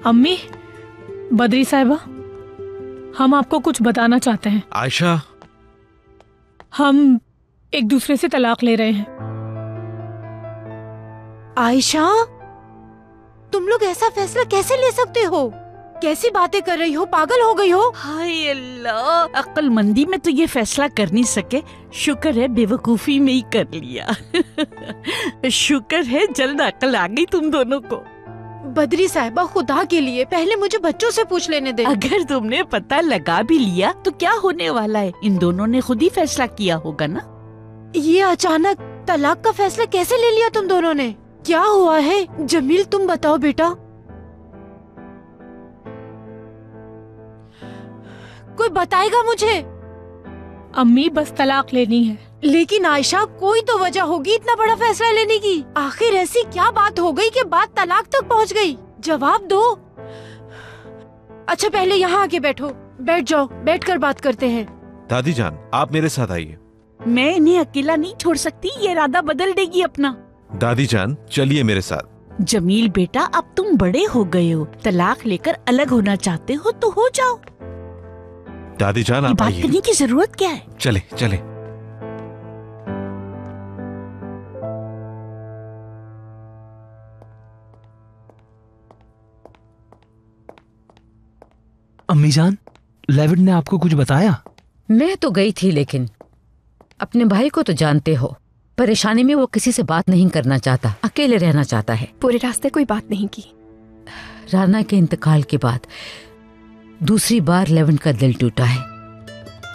अम्मी, बद्री साहिबा, हम आपको कुछ बताना चाहते हैं। आयशा, हम एक दूसरे से तलाक ले रहे हैं। आयशा, तुम लोग ऐसा फैसला कैसे ले सकते हो? कैसी बातें कर रही हो? पागल हो गई हो? हाय अल्लाह, अक्लमंदी में तो ये फैसला कर नहीं सके, शुक्र है बेवकूफी में ही कर लिया। शुक्र है जल्द अकल आ गई तुम दोनों को। बद्री साहिबा, खुदा के लिए पहले मुझे बच्चों से पूछ लेने दे। अगर तुमने पता लगा भी लिया तो क्या होने वाला है? इन दोनों ने खुद ही फैसला किया होगा ना। ये अचानक तलाक का फैसला कैसे ले लिया तुम दोनों ने? क्या हुआ है? जमील, तुम बताओ बेटा। कोई बताएगा मुझे? अम्मी, बस तलाक लेनी है। लेकिन आयशा, कोई तो वजह होगी इतना बड़ा फैसला लेने की। आखिर ऐसी क्या बात हो गई कि बात तलाक तक पहुंच गई? जवाब दो। अच्छा, पहले यहाँ आके बैठो। बैठ जाओ, बैठकर बात करते हैं। दादी जान, आप मेरे साथ आइए। मैं इन्हें अकेला नहीं छोड़ सकती, ये इरादा बदल देगी अपना। दादी जान, चलिए मेरे साथ। जमील बेटा, अब तुम बड़े हो गए हो, तलाक लेकर अलग होना चाहते हो तो हो जाओ। दादी जान, आप बात आइए। करने की जरूरत क्या है? चले चले। अम्मी जान, लेविड ने आपको कुछ बताया? मैं तो गई थी, लेकिन अपने भाई को तो जानते हो, परेशानी में वो किसी से बात नहीं करना चाहता, अकेले रहना चाहता है। पूरे रास्ते कोई बात नहीं की। राना के इंतकाल के बाद दूसरी बार लेविड का दिल टूटा है।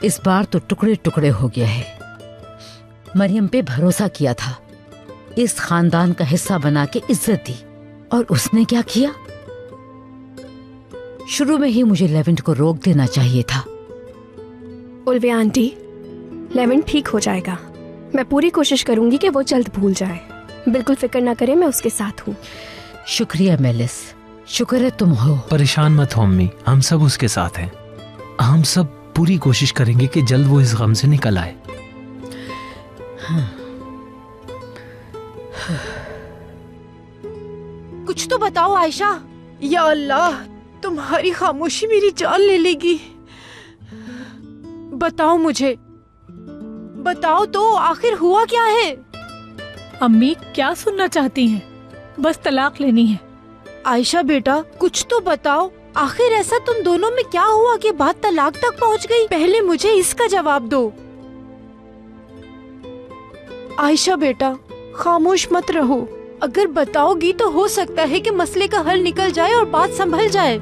इस बार तो टुकड़े टुकड़े हो गया है। मरियम पे भरोसा किया था, इस खानदान का हिस्सा बना के इज्जत दी, और उसने क्या किया? शुरू में ही मुझे लेविड को रोक देना चाहिए था। उल्वे आंटी, लेविड ठीक हो जाएगा। मैं पूरी कोशिश करूंगी कि वो जल्द भूल जाए। बिल्कुल फिक्र ना करें, मैं उसके साथ हूँ। शुक्रिया मेलिस, शुक्र है तुम हो। परेशान मत हो अम्मी, हम सब उसके साथ हैं। हम सब पूरी कोशिश करेंगे कि जल्द वो इस गम से निकल आए। कुछ तो बताओ आयशा। या अल्लाह, तुम्हारी खामोशी मेरी जान ले लेगी। बताओ मुझे, बताओ तो, आखिर हुआ क्या है? अम्मी, क्या सुनना चाहती हैं? बस तलाक लेनी है। आयशा बेटा, कुछ तो बताओ, आखिर ऐसा तुम दोनों में क्या हुआ कि बात तलाक तक पहुंच गई? पहले मुझे इसका जवाब दो। आयशा बेटा, खामोश मत रहो। अगर बताओगी तो हो सकता है कि मसले का हल निकल जाए और बात संभल जाए।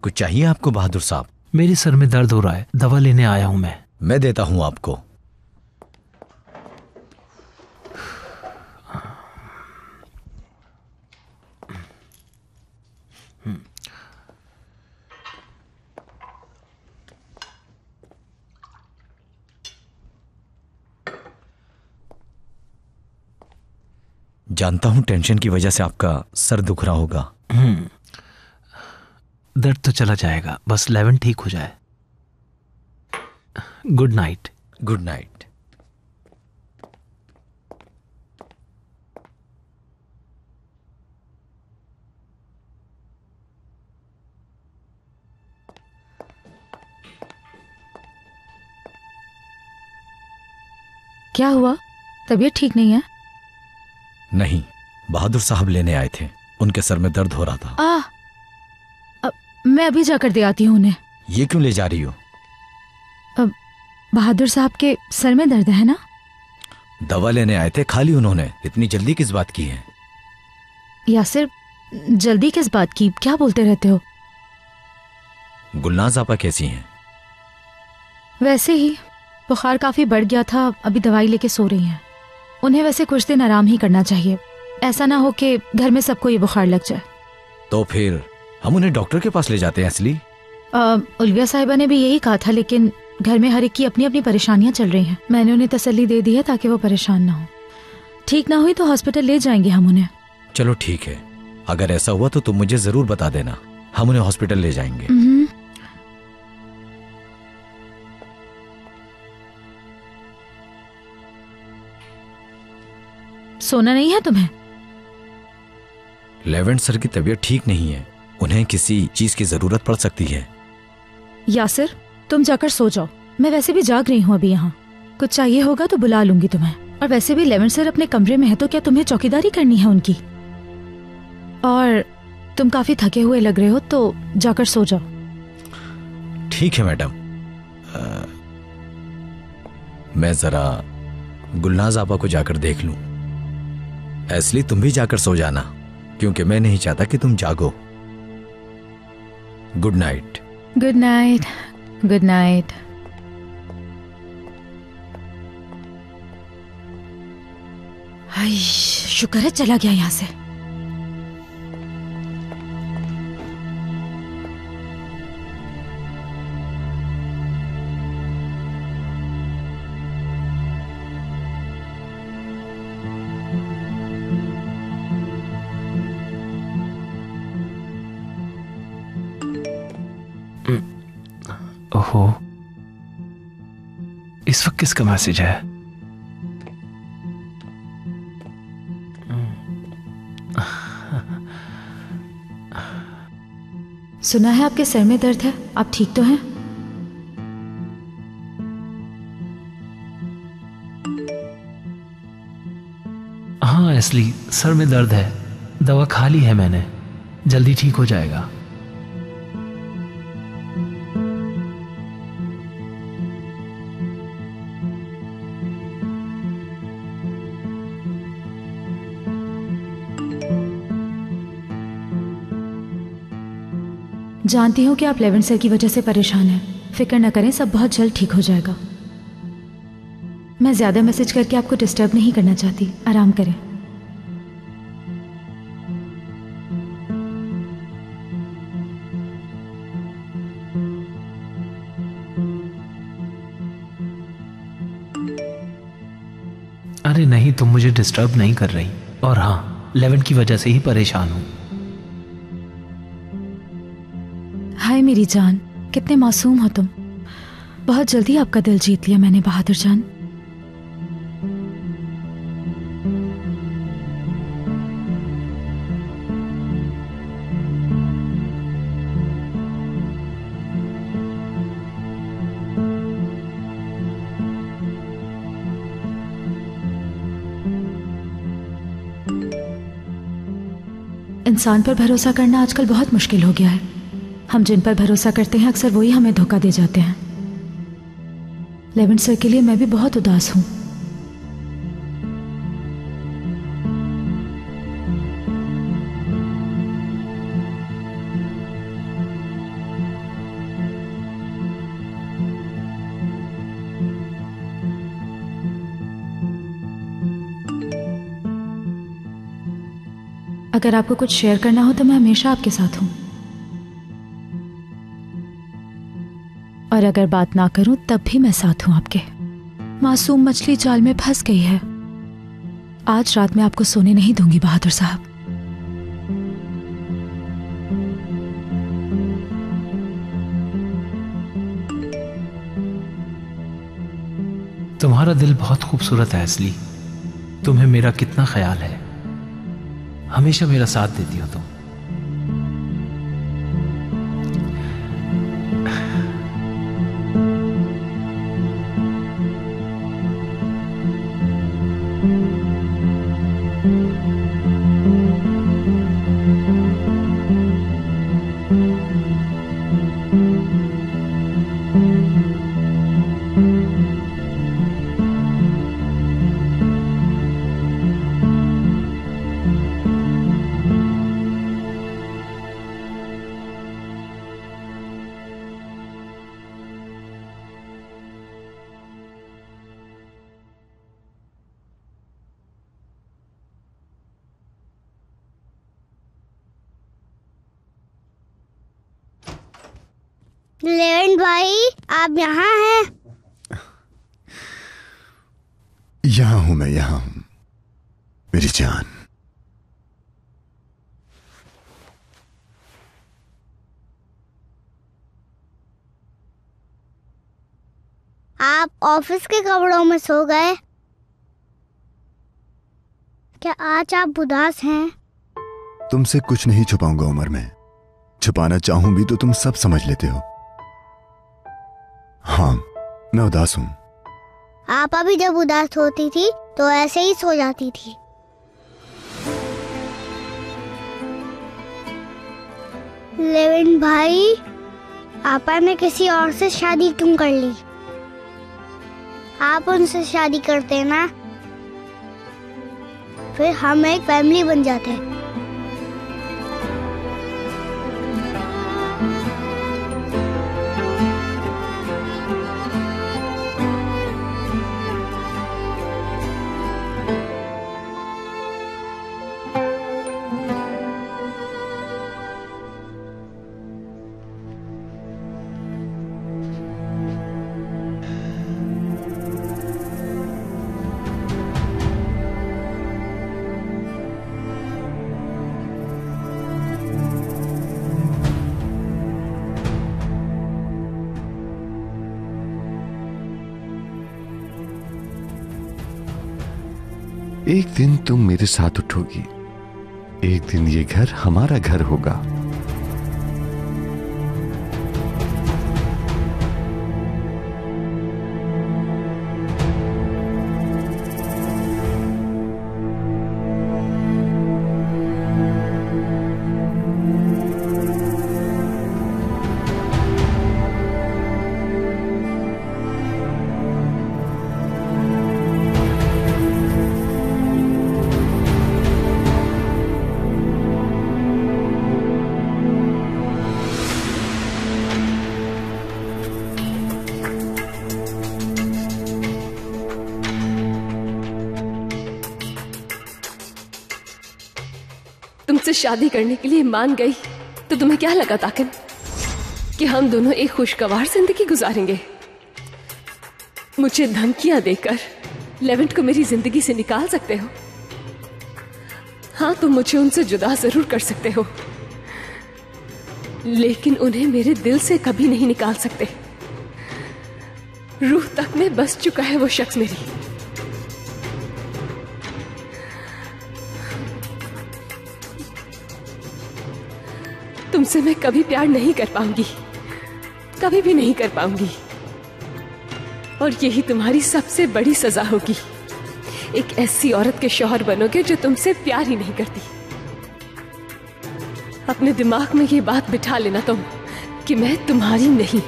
कुछ चाहिए आपको बहादुर साहब? मेरे सर में दर्द हो रहा है, दवा लेने आया हूं मैं देता हूं आपको। जानता हूं टेंशन की वजह से आपका सर दुख रहा होगा। दर्द तो चला जाएगा, बस लेविड ठीक हो जाए। Good night. Good night. क्या हुआ? तबीयत ठीक नहीं है? नहीं, बहादुर साहब लेने आए थे, उनके सर में दर्द हो रहा था। मैं अभी जाकर दे आती हूँ उन्हें। ये क्यों ले जा रही हो? बहादुर साहब के सर में दर्द है ना? दवा लेने आए थे, खाली उन्होंने। इतनी जल्दी किस बात की है? यासिर, जल्दी किस बात की? क्या बोलते रहते हो? गुलनाज आपा कैसी हैं? वैसे ही, बुखार काफी बढ़ गया था, अभी दवाई लेके सो रही हैं। उन्हें वैसे कुछ दिन आराम ही करना चाहिए, ऐसा ना हो कि घर में सबको ये बुखार लग जाए। तो फिर हम उन्हें डॉक्टर के पास ले जाते हैं। असली उल्विया साहिबा ने भी यही कहा था, लेकिन घर में हर एक की अपनी अपनी परेशानियां चल रही हैं। मैंने उन्हें तसल्ली दे दी है ताकि वो परेशान ना हो। ठीक ना हुई तो हॉस्पिटल ले जाएंगे हम उन्हें। चलो ठीक है, अगर ऐसा हुआ तो तुम मुझे जरूर बता देना, हम उन्हें हॉस्पिटल ले जाएंगे। सोना नहीं है तुम्हें? लेवेंट सर की तबीयत ठीक नहीं है, उन्हें किसी चीज की जरूरत पड़ सकती है। यासिर, तुम जाकर सो जाओ, मैं वैसे भी जाग रही हूँ अभी यहाँ। कुछ चाहिए होगा तो बुला लूंगी तुम्हें। और वैसे भी लेवेंट सर अपने कमरे में है, तो क्या तुम्हें चौकीदारी करनी है उनकी? और तुम काफी थके हुए लग रहे हो, तो जाकर सो जाओ। ठीक है मैडम। मैं जरा गुलनाज आपा को जाकर देख लूं। एसली, तुम भी जाकर सो जाना, क्योंकि मैं नहीं चाहता कि तुम जागो। Good night. Good night. Good night. हाय, शुक्र है चला गया यहाँ से। ओहो, इस वक्त किसका मैसेज है? सुना है आपके सर में दर्द है, आप ठीक तो हैं? हाँ एसली, सर में दर्द है, दवा खा ली है मैंने, जल्दी ठीक हो जाएगा। जानती हूँ कि आप लेवेंट सर की वजह से परेशान हैं। फिक्र न करें, सब बहुत जल्द ठीक हो जाएगा। मैं ज्यादा मैसेज करके आपको डिस्टर्ब नहीं करना चाहती, आराम करें। अरे नहीं, तुम मुझे डिस्टर्ब नहीं कर रही। और हाँ, लेवेंट की वजह से ही परेशान हूँ। हाय मेरी जान, कितने मासूम हो तुम। बहुत जल्दी आपका दिल जीत लिया मैंने बहादुर जान। इंसान पर भरोसा करना आजकल बहुत मुश्किल हो गया है। हम जिन पर भरोसा करते हैं अक्सर वही हमें धोखा दे जाते हैं। लेवेंट सर के लिए मैं भी बहुत उदास हूं। अगर आपको कुछ शेयर करना हो तो मैं हमेशा आपके साथ हूं, और अगर बात ना करूं तब भी मैं साथ हूं आपके। मासूम मछली जाल में फंस गई है। आज रात मैं आपको सोने नहीं दूंगी बहादुर साहब। तुम्हारा दिल बहुत खूबसूरत है एसली। तुम्हें मेरा कितना ख्याल है, हमेशा मेरा साथ देती हो तुम। लेवेंट भाई, आप यहाँ हैं? यहाँ हूं मैं, यहाँ हूं मेरी जान। आप ऑफिस के कपड़ों में सो गए? क्या आज आप उदास हैं? तुमसे कुछ नहीं छुपाऊंगा उमर में। छुपाना चाहूं भी तो तुम सब समझ लेते हो। हाँ, मैं उदास हूं। आप अभी जब उदास होती थी तो ऐसे ही सो जाती थी। लेविन भाई, आपा ने किसी और से शादी क्यों कर ली? आप उनसे शादी करते ना, फिर हम एक फैमिली बन जाते। एक दिन तुम मेरे साथ उठोगी, एक दिन ये घर हमारा घर होगा। तुमसे शादी करने के लिए मान गई तो तुम्हें क्या लगा ताकिन कि हम दोनों एक खुशगवार जिंदगी गुजारेंगे? मुझे धमकियां देकर लेवेंट को मेरी जिंदगी से निकाल सकते हो। हाँ, तुम मुझे उनसे जुदा जरूर कर सकते हो, लेकिन उन्हें मेरे दिल से कभी नहीं निकाल सकते। रूह तक में बस चुका है वो शख्स मेरी। तुमसे मैं कभी प्यार नहीं कर पाऊंगी, कभी भी नहीं कर पाऊंगी, और यही तुम्हारी सबसे बड़ी सजा होगी। एक ऐसी औरत के शौहर बनोगे जो तुमसे प्यार ही नहीं करती। अपने दिमाग में ये बात बिठा लेना तुम कि मैं तुम्हारी नहीं।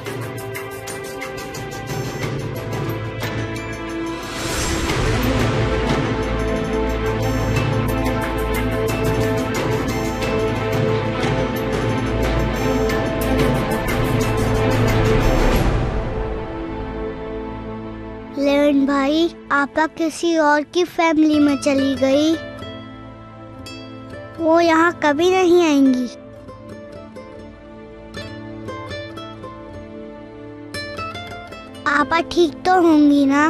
लेविन भाई, आपा किसी और की फैमिली में चली गई, वो यहाँ कभी नहीं आएंगी। आपा ठीक तो होंगी ना?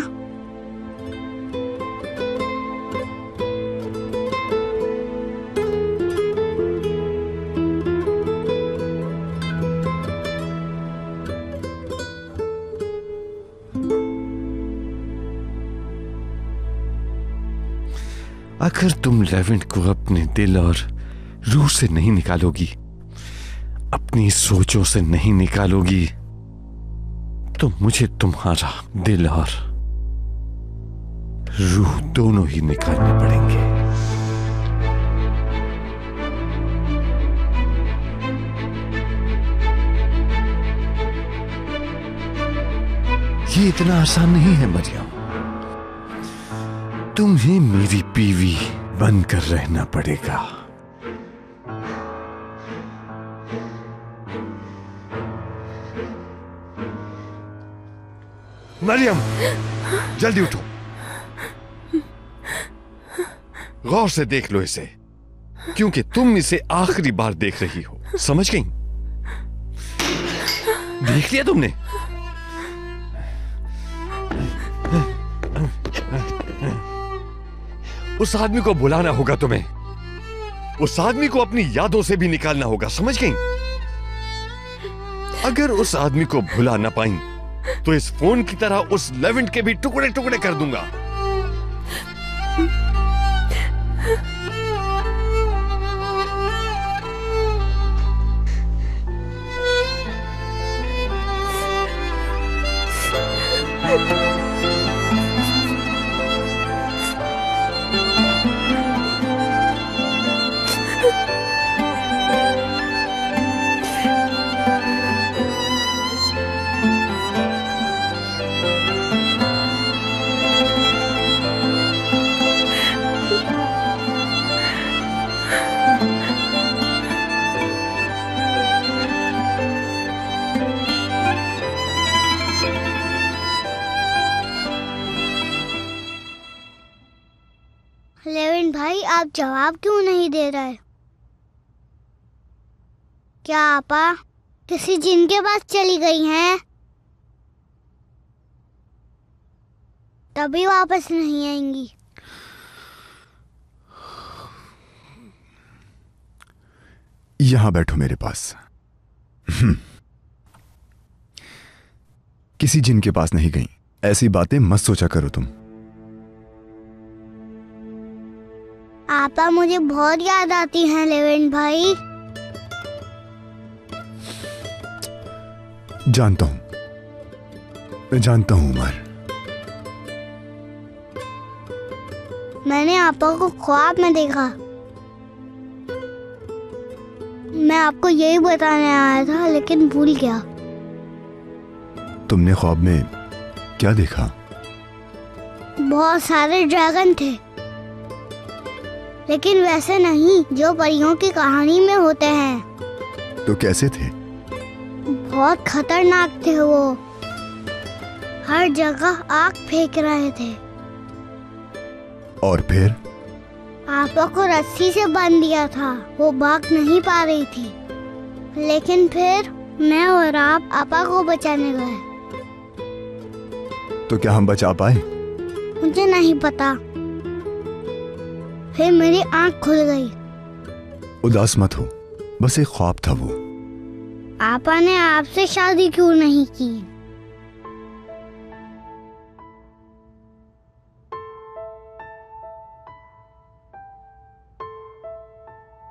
अगर तुम लेवेंट को अपने दिल और रूह से नहीं निकालोगी, अपनी सोचों से नहीं निकालोगी, तो मुझे तुम्हारा दिल और रूह दोनों ही निकालने पड़ेंगे। ये इतना आसान नहीं है मरियम। तुम्हें मेरी बीवी बनकर रहना पड़ेगा। मरियम, जल्दी उठो, गौर से देख लो इसे, क्योंकि तुम इसे आखिरी बार देख रही हो। समझ गई? देख लिया तुमने? उस आदमी को बुलाना होगा तुम्हें, उस आदमी को अपनी यादों से भी निकालना होगा। समझ गई? अगर उस आदमी को भुला ना पाई तो इस फोन की तरह उस लेवेंट के भी टुकड़े टुकड़े कर दूंगा। आप जवाब क्यों नहीं दे रहे? क्या आपा किसी जिन के पास चली गई हैं? तभी वापस नहीं आएंगी। यहां बैठो मेरे पास। किसी जिन के पास नहीं गई, ऐसी बातें मत सोचा करो तुम। आपा मुझे बहुत याद आती हैं लेवेंट भाई। जानता हूं, मैं जानता हूं उमर। मैंने आपा को ख्वाब में देखा। मैं आपको यही बताने आया था लेकिन भूल गया। तुमने ख्वाब में क्या देखा? बहुत सारे ड्रैगन थे, लेकिन वैसे नहीं जो परियों की कहानी में होते हैं। तो कैसे थे? बहुत खतरनाक थे वो। हर जगह आग फेंक रहे थे। और फिर? आपा को रस्सी से बांध दिया था, वो भाग नहीं पा रही थी। लेकिन फिर मैं और आप आपा को बचाने गए। तो क्या हम बचा पाए? मुझे नहीं पता। फिर मेरी आंख खुल गई। उदास मत हो, बस एक ख्वाब था वो। आपा ने आपसे शादी क्यों नहीं की?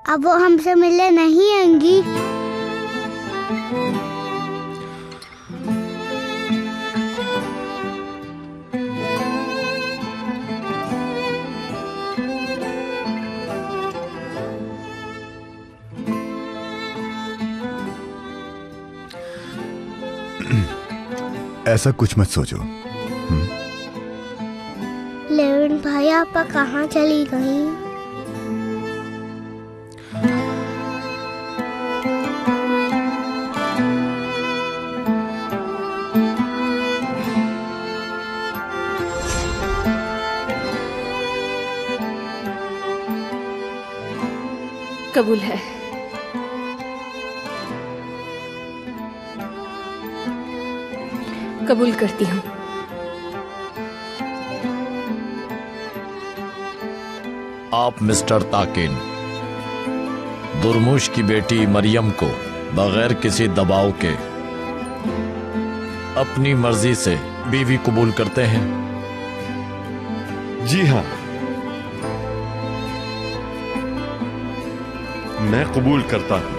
अब वो हमसे मिलने नहीं आएंगी। ऐसा कुछ मत सोचो। लेविन भाई आपा कहाँ चली गई? कबूल है। कबूल करती हूँ। आप मिस्टर ताकिन दुर्मुश की बेटी मरियम को बगैर किसी दबाव के अपनी मर्जी से बीवी कबूल करते हैं? जी हाँ, मैं कबूल करता हूं।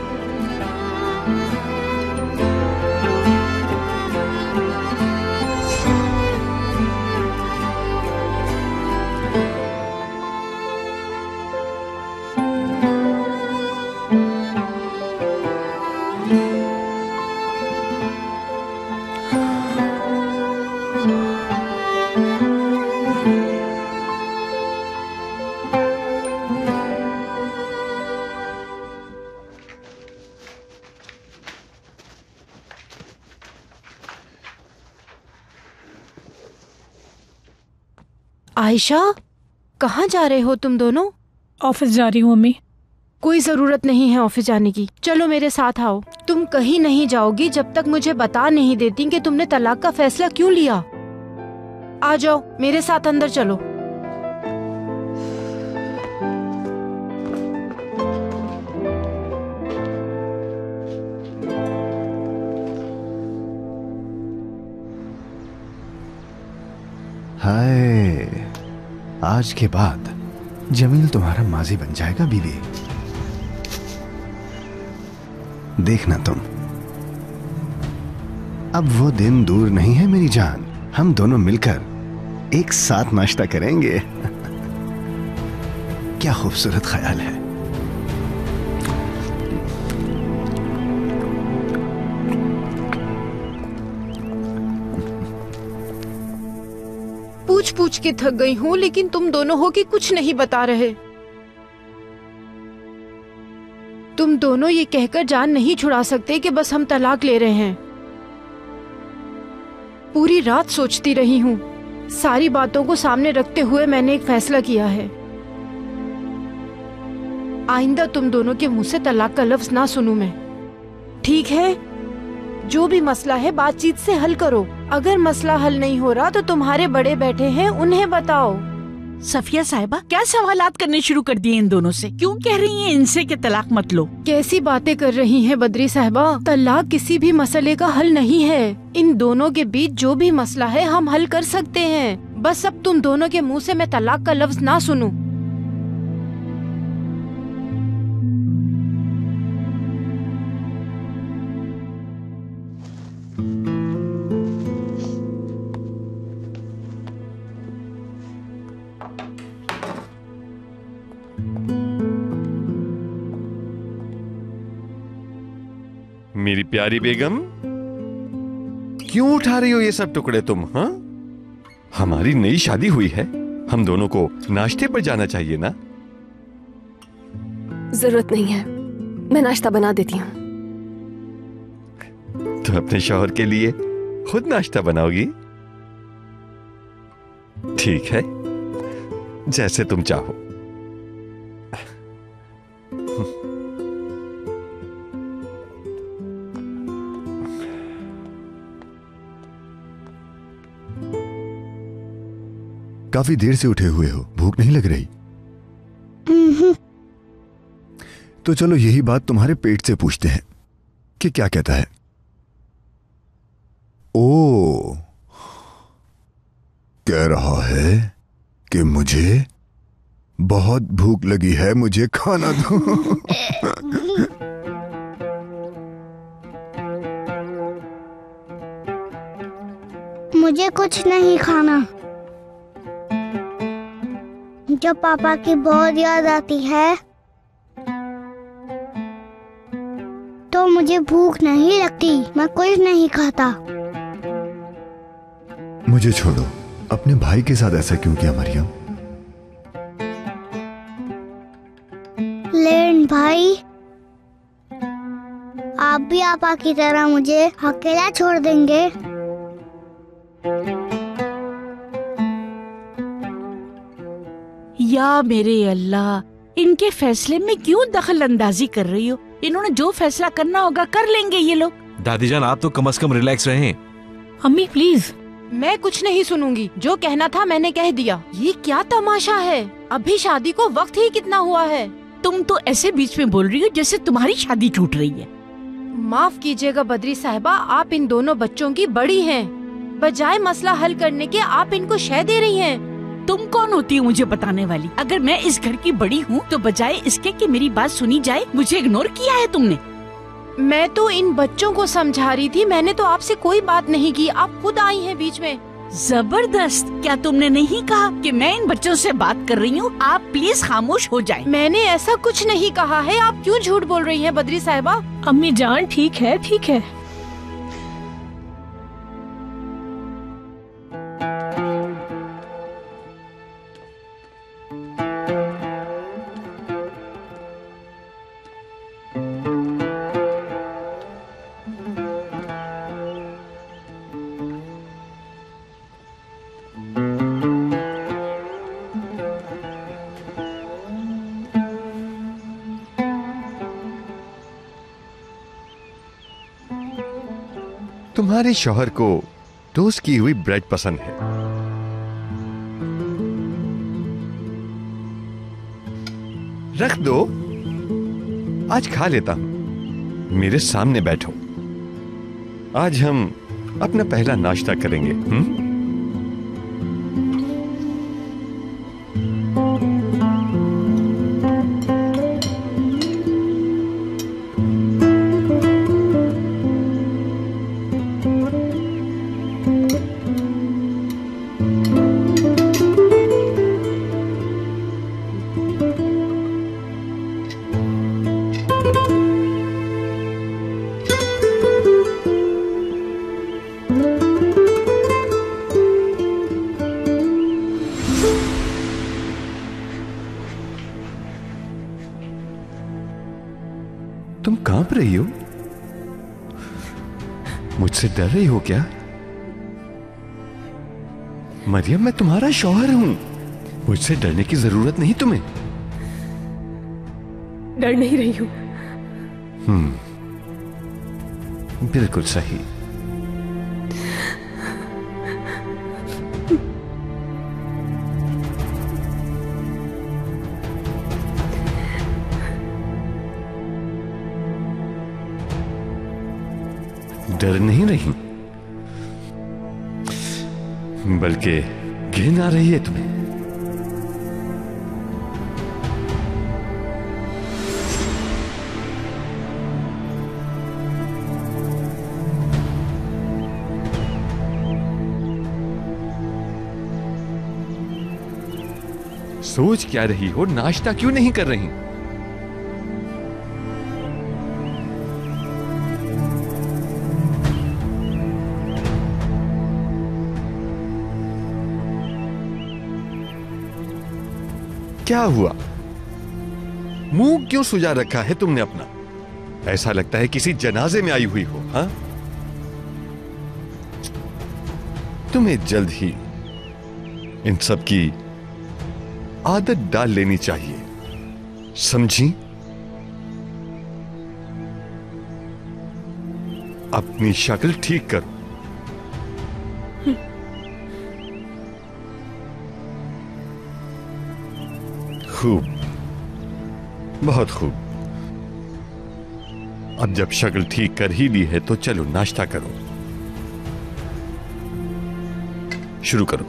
आयशा, कहाँ जा रहे हो तुम दोनों? ऑफिस जा रही हूँ अम्मी। कोई जरूरत नहीं है ऑफिस जाने की। चलो मेरे साथ आओ। तुम कहीं नहीं जाओगी जब तक मुझे बता नहीं देती कि तुमने तलाक का फैसला क्यों लिया। आ जाओ मेरे साथ अंदर चलो। हाय, आज के बाद जमील तुम्हारा माजी बन जाएगा बीवी। देखना तुम, अब वो दिन दूर नहीं है मेरी जान। हम दोनों मिलकर एक साथ नाश्ता करेंगे। क्या खूबसूरत ख्याल है। पूछ पूछ के थक गई हूँ, लेकिन तुम दोनों हो कि कुछ नहीं बता रहे। तुम दोनों ये कहकर जान नहीं छुड़ा सकते कि बस हम तलाक ले रहे हैं। पूरी रात सोचती रही हूँ। सारी बातों को सामने रखते हुए मैंने एक फैसला किया है। आइंदा तुम दोनों के मुंह से तलाक का लफ्ज ना सुनूं मैं। ठीक है, जो भी मसला है बातचीत से हल करो। अगर मसला हल नहीं हो रहा तो तुम्हारे बड़े बैठे हैं, उन्हें बताओ। सफिया साहिबा, क्या सवालात करने शुरू कर दिए इन दोनों से? क्यों कह रही हैं इनसे कि तलाक मत लो? कैसी बातें कर रही हैं बद्री साहिबा? तलाक किसी भी मसले का हल नहीं है। इन दोनों के बीच जो भी मसला है हम हल कर सकते हैं। बस अब तुम दोनों के मुंह से मैं तलाक का लफ्ज ना सुनूं। मेरी प्यारी बेगम, क्यों उठा रही हो ये सब टुकड़े तुम? हाँ, हमारी नई शादी हुई है, हम दोनों को नाश्ते पर जाना चाहिए ना? जरूरत नहीं है, मैं नाश्ता बना देती हूँ। तो अपने शौहर के लिए खुद नाश्ता बनाओगी? ठीक है, जैसे तुम चाहो। काफी देर से उठे हुए हो, भूख नहीं लग रही? तो चलो यही बात तुम्हारे पेट से पूछते हैं कि क्या कहता है। ओ, कह रहा है कि मुझे बहुत भूख लगी है, मुझे खाना दो। मुझे कुछ नहीं खाना। जब पापा की बहुत याद आती है तो मुझे भूख नहीं लगती, मैं कुछ नहीं खाता। मुझे छोड़ो, अपने भाई के साथ ऐसा क्यों किया मरियम? लेकिन भाई, आप भी पापा की तरह मुझे अकेला छोड़ देंगे? या मेरे अल्लाह, इनके फैसले में क्यों दखल अंदाजी कर रही हो? इन्होंने जो फैसला करना होगा कर लेंगे ये लोग। दादी जान, आप तो कम से कम रिलैक्स रहें। अम्मी प्लीज। मैं कुछ नहीं सुनूंगी, जो कहना था मैंने कह दिया। ये क्या तमाशा है? अभी शादी को वक्त ही कितना हुआ है। तुम तो ऐसे बीच में बोल रही हो जैसे तुम्हारी शादी टूट रही है। माफ कीजिएगा बद्री साहिबा, आप इन दोनों बच्चों की बड़ी हैं। बजाय मसला हल करने के आप इनको शय दे रही हैं। तुम कौन होती हो मुझे बताने वाली? अगर मैं इस घर की बड़ी हूँ तो बजाय इसके कि मेरी बात सुनी जाए, मुझे इग्नोर किया है तुमने। मैं तो इन बच्चों को समझा रही थी, मैंने तो आपसे कोई बात नहीं की, आप खुद आई हैं बीच में। जबरदस्त। क्या तुमने नहीं कहा कि मैं इन बच्चों से बात कर रही हूँ? आप प्लीज खामोश हो जाएं। मैंने ऐसा कुछ नहीं कहा है, आप क्यों झूठ बोल रही हैं बद्री साहिबा? अम्मी जान ठीक है, ठीक है। तुम्हारे शौहर को टोस्ट की हुई ब्रेड पसंद है। रख दो, आज खा लेता हूं। मेरे सामने बैठो, आज हम अपना पहला नाश्ता करेंगे। तुम कांप रही हो? मुझसे डर रही हो क्या? मरियम, मैं तुम्हारा शौहर हूं, मुझसे डरने की जरूरत नहीं तुम्हें। डर नहीं रही हूँ। बिल्कुल सही। डर नहीं रही, बल्कि घिन आ रही है तुम्हें। सोच क्या रही हो? नाश्ता क्यों नहीं कर रही? क्या हुआ? मुंह क्यों सुजा रखा है तुमने अपना? ऐसा लगता है किसी जनाजे में आई हुई हो। हाँ, तुम्हें जल्द ही इन सब की आदत डाल लेनी चाहिए, समझी? अपनी शक्ल ठीक करो। खूब, बहुत खूब। अब जब शक्ल ठीक कर ही ली है तो चलो नाश्ता करो, शुरू करो।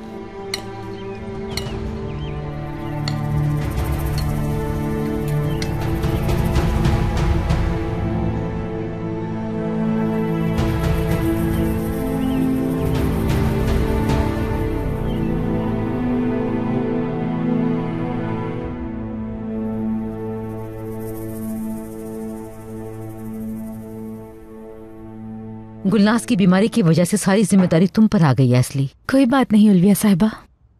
गुलनाज की बीमारी की वजह से सारी जिम्मेदारी तुम पर आ गई एस्ली। कोई बात नहीं उल्विया साहिबा।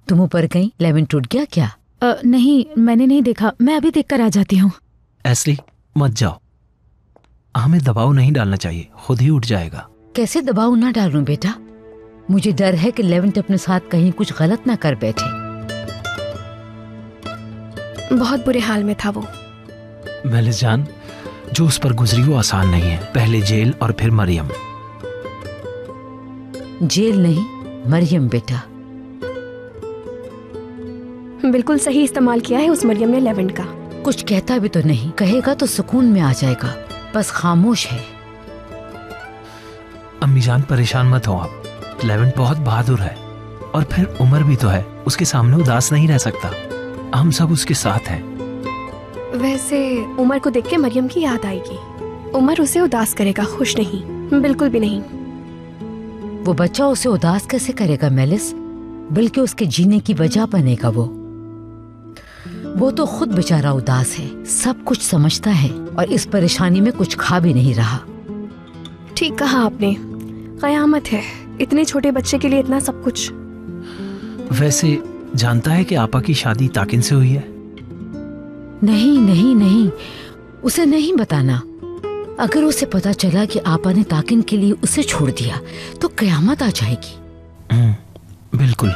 तुम ऊपर गई, लेवन टूट गया क्या? नहीं, मैंने नहीं देखा। मैं अभी देखकर आ जाती हूँ। एस्ली मत जाओ, हमें दबाव नहीं डालना चाहिए, खुद ही उठ जाएगा। कैसे दबाव ना डालूं बेटा? मुझे डर है कि लेवेंट अपने साथ कहीं कुछ गलत ना कर बैठे। बहुत बुरे हाल में था वो। मेलिस जान, जो उस पर गुजरी वो आसान नहीं है। पहले जेल और फिर मरियम। जेल नहीं, मरियम बेटा। बिल्कुल सही इस्तेमाल किया है उस मरियम ने लेवेंट का। कुछ कहता भी तो नहीं, कहेगा तो सुकून में आ जाएगा, बस खामोश है। अम्मी जान परेशान मत हो आप, लेवेंट बहुत बहादुर है और फिर उमर भी तो है, उसके सामने उदास नहीं रह सकता। हम सब उसके साथ हैं। वैसे उमर को देख के मरियम की याद आएगी। उमर उसे उदास करेगा, खुश नहीं, बिल्कुल भी नहीं। वो बच्चा उसे उदास कैसे करेगा मेलिस? बल्कि उसके जीने की वजह बनेगा वो तो खुद बेचारा उदास है, सब कुछ समझता है और इस परेशानी में कुछ खा भी नहीं रहा। ठीक कहा आपने, कयामत है इतने छोटे बच्चे के लिए इतना सब कुछ। वैसे जानता है कि आपा की शादी ताकिन से हुई है? नहीं नहीं नहीं, उसे नहीं बताना। अगर उसे पता चला कि आपा ने ताकिन के लिए उसे छोड़ दिया तो कयामत आ जाएगी। बिल्कुल।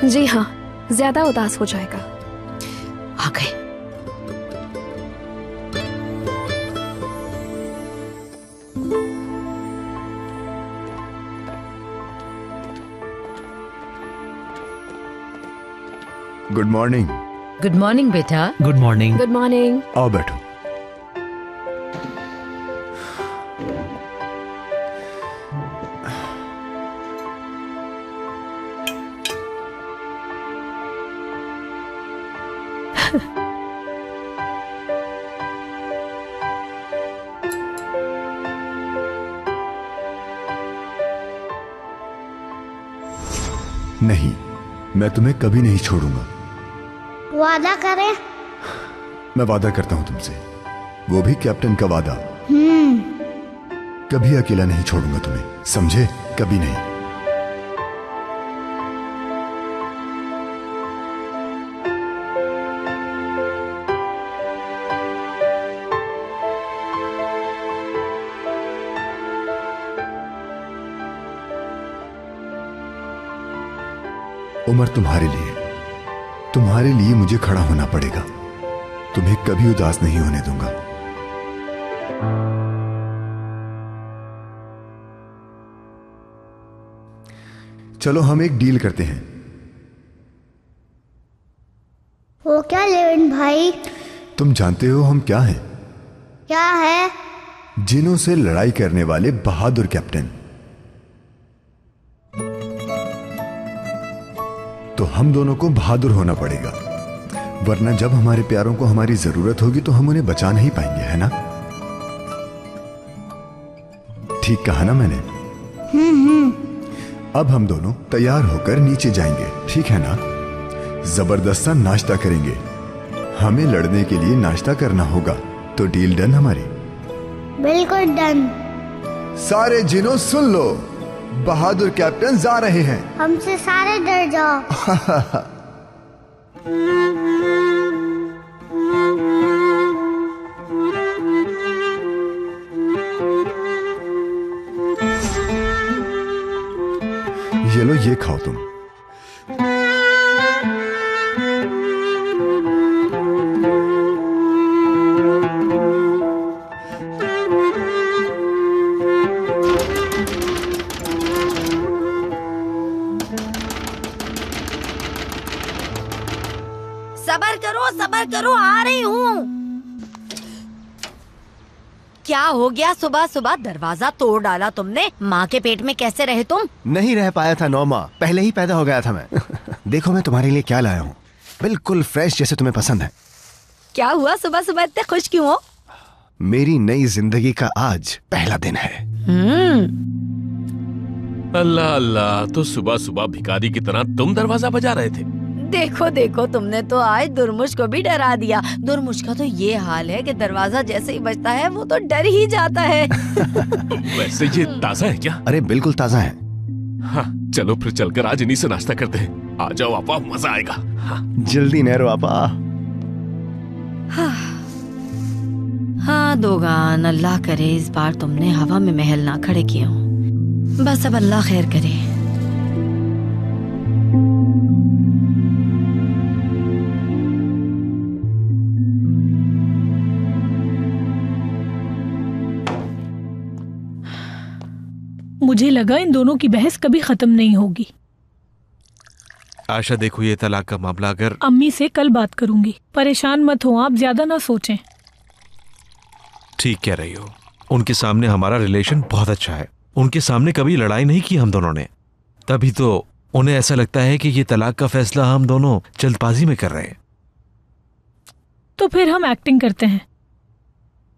जी हाँ, ज्यादा उदास हो जाएगा। आ गए। Good morning. गुड मॉर्निंग बेटा। Good morning. Good morning. आओ बैठो। नहीं, मैं तुम्हें कभी नहीं छोड़ूंगा। वादा करें? मैं वादा करता हूं तुमसे, वो भी कैप्टन का वादा। कभी अकेला नहीं छोड़ूंगा तुम्हें, समझे? कभी नहीं। उमर तुम्हारे लिए मुझे खड़ा होना पड़ेगा। तुम्हें कभी उदास नहीं होने दूंगा। चलो हम एक डील करते हैं। वो क्या लेविन भाई? तुम जानते हो हम क्या हैं? क्या है? जिनों से लड़ाई करने वाले बहादुर कैप्टन। तो हम दोनों को बहादुर होना पड़ेगा, वरना जब हमारे प्यारों को हमारी जरूरत होगी तो हम उन्हें बचा नहीं पाएंगे, है ना? ठीक कहा ना मैंने? अब हम दोनों तैयार होकर नीचे जाएंगे, ठीक है ना? जबरदस्त नाश्ता करेंगे। हमें लड़ने के लिए नाश्ता करना होगा, तो डील डन हमारी? बिल्कुल डन। सारे जिनों सुन लो, बहादुर कैप्टन जा रहे हैं। हमसे सारे डर जाओ। ये लो, ये खाओ तुम। सबर करो, आ रही हूँ। क्या हो गया? सुबह सुबह दरवाजा तोड़ डाला तुमने। माँ के पेट में कैसे रहे तुम? नहीं रह पाया था 9 माह, पहले ही पैदा हो गया था मैं। देखो मैं तुम्हारे लिए क्या लाया हूँ, बिल्कुल फ्रेश जैसे तुम्हें पसंद है। क्या हुआ? सुबह सुबह इतने खुश क्यों हो? मेरी नई जिंदगी का आज पहला दिन है। अल्लाह अल्लाह, तो सुबह सुबह भिखारी की तरह तुम दरवाजा बजा रहे थे। देखो देखो, तुमने तो आज दुर्मुश को भी डरा दिया। दुर्मुश का तो ये हाल है कि दरवाजा जैसे ही बजता है वो तो डर ही जाता है। वैसे ये ताजा है क्या? अरे बिल्कुल ताजा है। हाँ, चलो फिर चलकर आज इन्हीं से नाश्ता करते हैं। आ जाओ आपा, मजा आएगा। हाँ। जल्दी नहरो आपा। हाँ दोगान, अल्लाह करे इस बार तुमने हवा में महल ना खड़े किए हो। बस अब अल्लाह खैर करे। मुझे लगा इन दोनों की बहस कभी खत्म नहीं होगी। आशा देखो, ये तलाक का मामला अगर अम्मी से कल बात करूंगी। परेशान मत हो आप, ज्यादा ना सोचें। ठीक कह रही हो, उनके सामने हमारा रिलेशन बहुत अच्छा है। उनके सामने कभी लड़ाई नहीं की हम दोनों ने, तभी तो उन्हें ऐसा लगता है कि ये तलाक का फैसला हम दोनों जल्दबाजी में कर रहे हैं। तो फिर हम एक्टिंग करते हैं।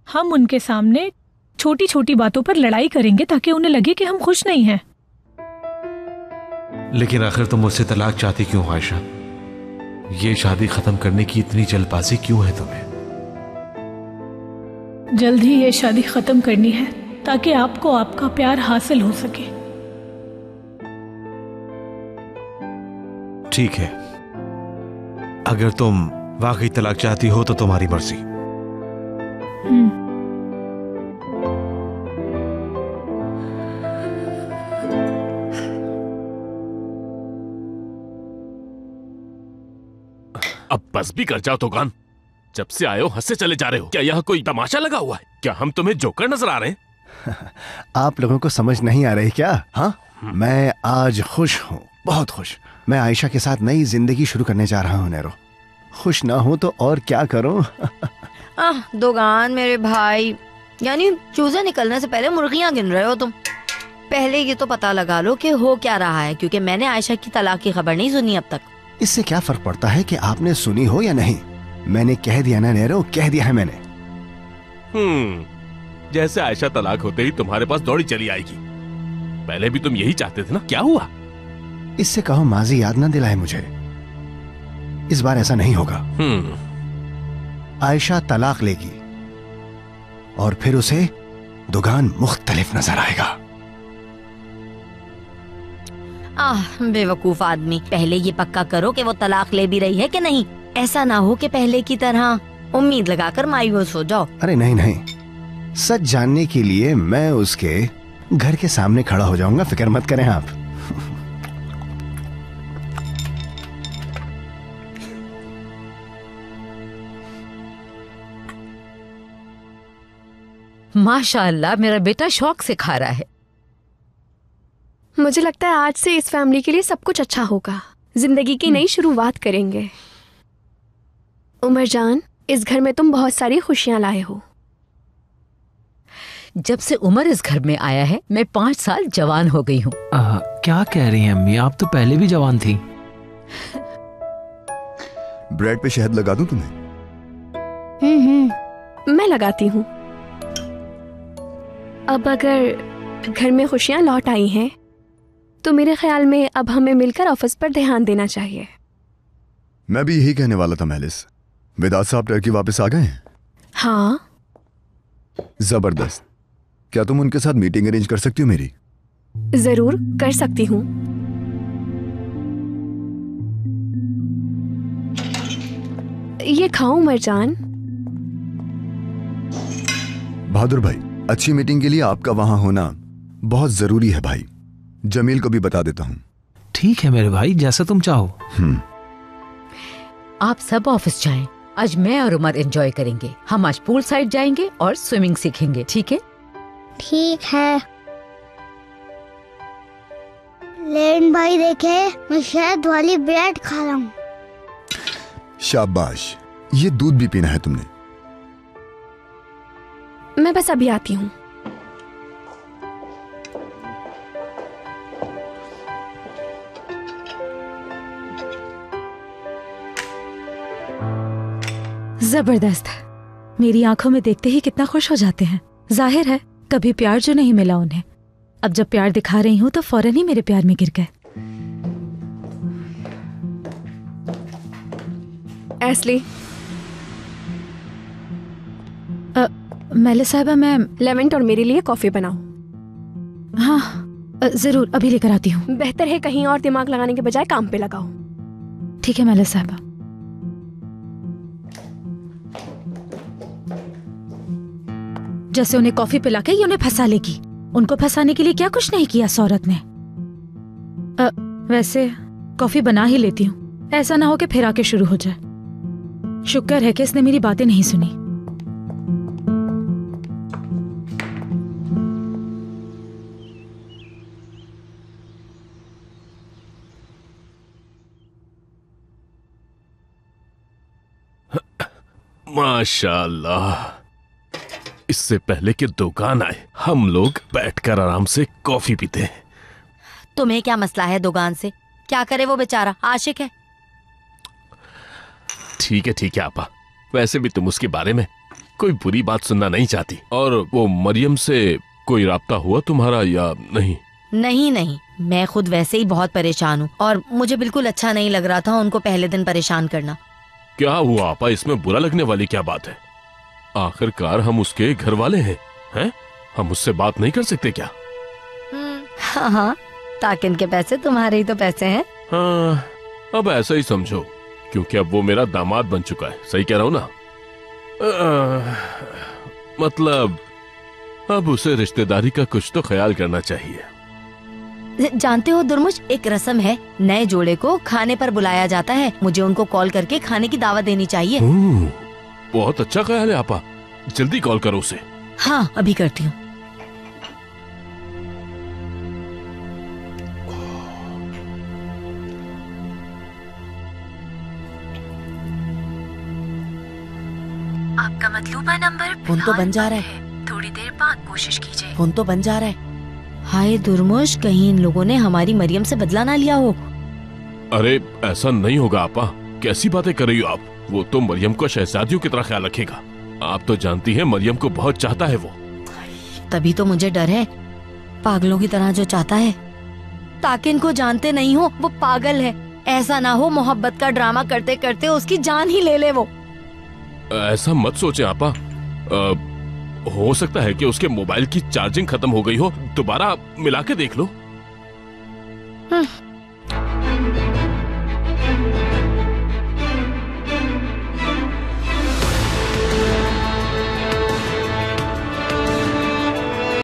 हम उनके सामने छोटी छोटी बातों पर लड़ाई करेंगे ताकि उन्हें लगे कि हम खुश नहीं हैं। लेकिन आखिर तुम मुझसे तलाक चाहती क्यों हो आयशा? ये शादी खत्म करने की इतनी जल्दबाजी क्यों है तुम्हें? जल्द ही ये शादी खत्म करनी है ताकि आपको आपका प्यार हासिल हो सके। ठीक है, अगर तुम वाकई तलाक चाहती हो तो तुम्हारी मर्जी। अब बस भी कर जाओ तोगान। जब से आए हो हंसते चले जा रहे हो। क्या यहाँ कोई तमाशा लगा हुआ है? क्या हम तुम्हें जोकर नजर आ रहे हैं? आप लोगों को समझ नहीं आ रही क्या? हाँ, मैं आज खुश हूँ, बहुत खुश। मैं आयशा के साथ नई जिंदगी शुरू करने जा रहा हूँ नैरो। खुश ना हो तो और क्या करूँ? दोगान मेरे भाई, यानी चूजे निकलने से पहले मुर्गियाँ गिन रहे हो तुम। पहले ये तो पता लगा लो कि हो क्या रहा है, क्योंकि मैंने आयशा की तलाक की खबर नहीं सुनी अब तक। इससे क्या फर्क पड़ता है कि आपने सुनी हो या नहीं? मैंने कह दिया ना नैरो, कह दिया है मैंने। जैसे आयशा तलाक होते ही तुम्हारे पास दौड़ी चली आएगी। पहले भी तुम यही चाहते थे ना, क्या हुआ? इससे कहो माजी याद ना दिलाए मुझे। इस बार ऐसा नहीं होगा। आयशा तलाक लेगी और फिर उसे दुगान मुख्तलिफ नजर आएगा। बेवकूफ आदमी, पहले ये पक्का करो कि वो तलाक ले भी रही है कि नहीं। ऐसा ना हो कि पहले की तरह उम्मीद लगाकर मायूस हो जाओ। अरे नहीं नहीं, सच जानने के लिए मैं उसके घर के सामने खड़ा हो जाऊंगा, फिक्र मत करें आप। माशाअल्लाह, मेरा बेटा शौक से खा रहा है। मुझे लगता है आज से इस फैमिली के लिए सब कुछ अच्छा होगा। जिंदगी की नई शुरुआत करेंगे। उमर जान, इस घर में तुम बहुत सारी खुशियां लाए हो। जब से उमर इस घर में आया है, मैं 5 साल जवान हो गई हूँ। क्या कह रही हैं अम्मी? आप तो पहले भी जवान थी। ब्रेड पे शहद लगा दूं तुम्हें? मैं लगाती हूँ। अब अगर घर में खुशियां लौट आई हैं, तो मेरे ख्याल में अब हमें मिलकर ऑफिस पर ध्यान देना चाहिए। मैं भी यही कहने वाला था मेलिस। वेदांत साहब टर्की वापस आ गए हैं? हाँ। जबरदस्त। क्या तुम उनके साथ मीटिंग अरेंज कर सकती हो मेरी? जरूर कर सकती हूँ। ये खाओ उमर जान। बहादुर भाई, अच्छी मीटिंग के लिए आपका वहां होना बहुत जरूरी है भाई। जमील को भी बता देता हूँ। ठीक है मेरे भाई, जैसा तुम चाहो। आप सब ऑफिस जाएं। आज मैं और उमर एंजॉय करेंगे। हम आज पूल साइड जाएंगे और स्विमिंग सीखेंगे, ठीक है? ठीक है। लेन भाई देखे, मैं शहद वाली ब्रेड खा रहा हूँ। शाबाश। ये दूध भी पीना है तुमने? मैं बस अभी आती हूँ। जबरदस्त। मेरी आंखों में देखते ही कितना खुश हो जाते हैं। जाहिर है कभी प्यार जो नहीं मिला उन्हें, अब जब प्यार दिखा रही हूं तो फौरन ही मेरे प्यार में गिर गए। एस्ली। मेलिस साहिबा, मैं लेवेंट और मेरे लिए कॉफी बनाओ। हाँ जरूर, अभी लेकर आती हूँ। बेहतर है कहीं और दिमाग लगाने के बजाय काम पे लगाओ। ठीक है मेलिस साहिबा। जैसे उन्हें कॉफी पिला के ये उन्हें फंसा लेगी। उनको फंसाने के लिए क्या कुछ नहीं किया इस औरत ने। वैसे कॉफी बना ही लेती हूँ, ऐसा ना हो कि फिर आके शुरू हो जाए। शुक्र है कि इसने मेरी बातें नहीं सुनी। माशाल्लाह, इससे पहले कि दुकान आए हम लोग बैठकर आराम से कॉफी पीते हैं। तुम्हें क्या मसला है दुकान से? क्या करे वो बेचारा, आशिक है। ठीक है आपा, वैसे भी तुम उसके बारे में कोई बुरी बात सुनना नहीं चाहती। और वो मरियम से कोई राब्ता हुआ तुम्हारा या नहीं? नहीं, मैं खुद वैसे ही बहुत परेशान हूँ और मुझे बिल्कुल अच्छा नहीं लग रहा था उनको पहले दिन परेशान करना। क्या हुआ आपा, इसमें बुरा लगने वाली क्या बात है? आखिरकार हम उसके घर वाले हैं? हम उससे बात नहीं कर सकते क्या? हाँ, ताकि इनके पैसे तुम्हारे ही तो पैसे हैं। हाँ, अब ऐसा ही समझो, क्योंकि अब वो मेरा दामाद बन चुका है। सही कह रहा हूँ ना? मतलब अब उसे रिश्तेदारी का कुछ तो ख्याल करना चाहिए। जानते हो दुर्मुश, एक रस्म है, नए जोड़े को खाने पर बुलाया जाता है। मुझे उनको कॉल करके खाने की दावत देनी चाहिए। बहुत अच्छा ख्याल है आपा, जल्दी कॉल करो उसे। हाँ, अभी करती हूँ। आपका मतलूबा नंबर फोन तो बन जा रहा है। थोड़ी देर बाद कोशिश कीजिए। फोन तो बन जा रहा है। हाय दुर्मुश, कहीं इन लोगों ने हमारी मरियम से बदला ना लिया हो। अरे ऐसा नहीं होगा आपा, कैसी बातें कर रही हो आप? वो तो मरियम को शहजादियों की तरह ख्याल रखेगा। आप तो जानती हैं मरियम को बहुत चाहता है वो। तभी तो मुझे डर है, पागलों की तरह जो चाहता है। ताकि इनको जानते नहीं हो वो पागल है। ऐसा ना हो मोहब्बत का ड्रामा करते करते उसकी जान ही ले ले वो। ऐसा मत सोचे आपा, हो सकता है कि उसके मोबाइल की चार्जिंग खत्म हो गई हो। दोबारा मिला के देख लो।